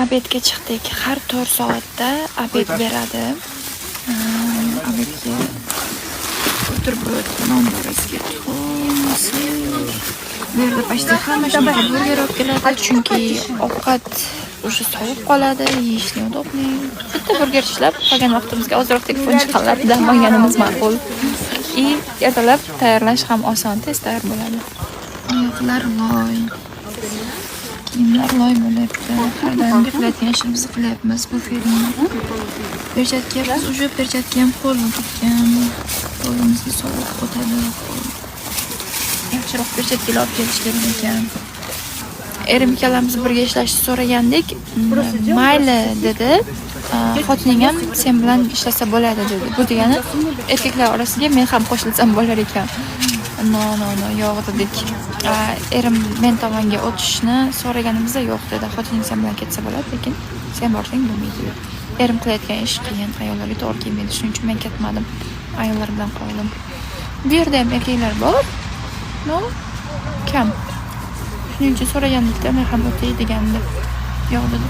Obedga chiqdik. Har 4 soatda obed beradi. Obedga buterbrod, non borasiga tuxum, bu yerda почти hamma shunaqa burger olib keladi, chunki ovqat o'sha sovib qoladi, yeyish neudobniy. Bitta burger ishlab, qolgan vaqtimizga ozroq telefon chiqarib dam olganimiz ma'qul. Ertalab tayyorlash ham oson, tez tayyor bo'ladi. Oyoqlar loy. Kiyimlar loy bo'lyapti. Har doim qilayotgan ishimizni qilyapmiz bu filmni. Perchatga biz уже perchatga ham qo'l tutgan. Qo'limizni sovuq o'tadi. Yaxshiroq perchatga olib kelish kerak ekan. Erim ikkalamiz birga ishlashni so'ragandik. Mayli dedi. Xotining ham sen bilan ishlasa bo'ladi dedi. Bu degani erkaklar orasiga men ham qo'shilsam bo'lar ekan. No, yo'q dedik. Erim men tomonga o'tishni so'raganimizda yo'q dedi. Xotining sen bilan ketsa bo'ladi, lekin sen borsang bo'lmaydi dedi. Erim qilayotgan ish qiyin, ayollarga to'g'ri kelmaydi. Shuning uchun men ketmadim. Ayollar bilan qoldim. Bu yerda ham erkaklar bor. No, kam. Shuning uchun so'raganlikda men ham o'tay degandi. Yo'q dedi.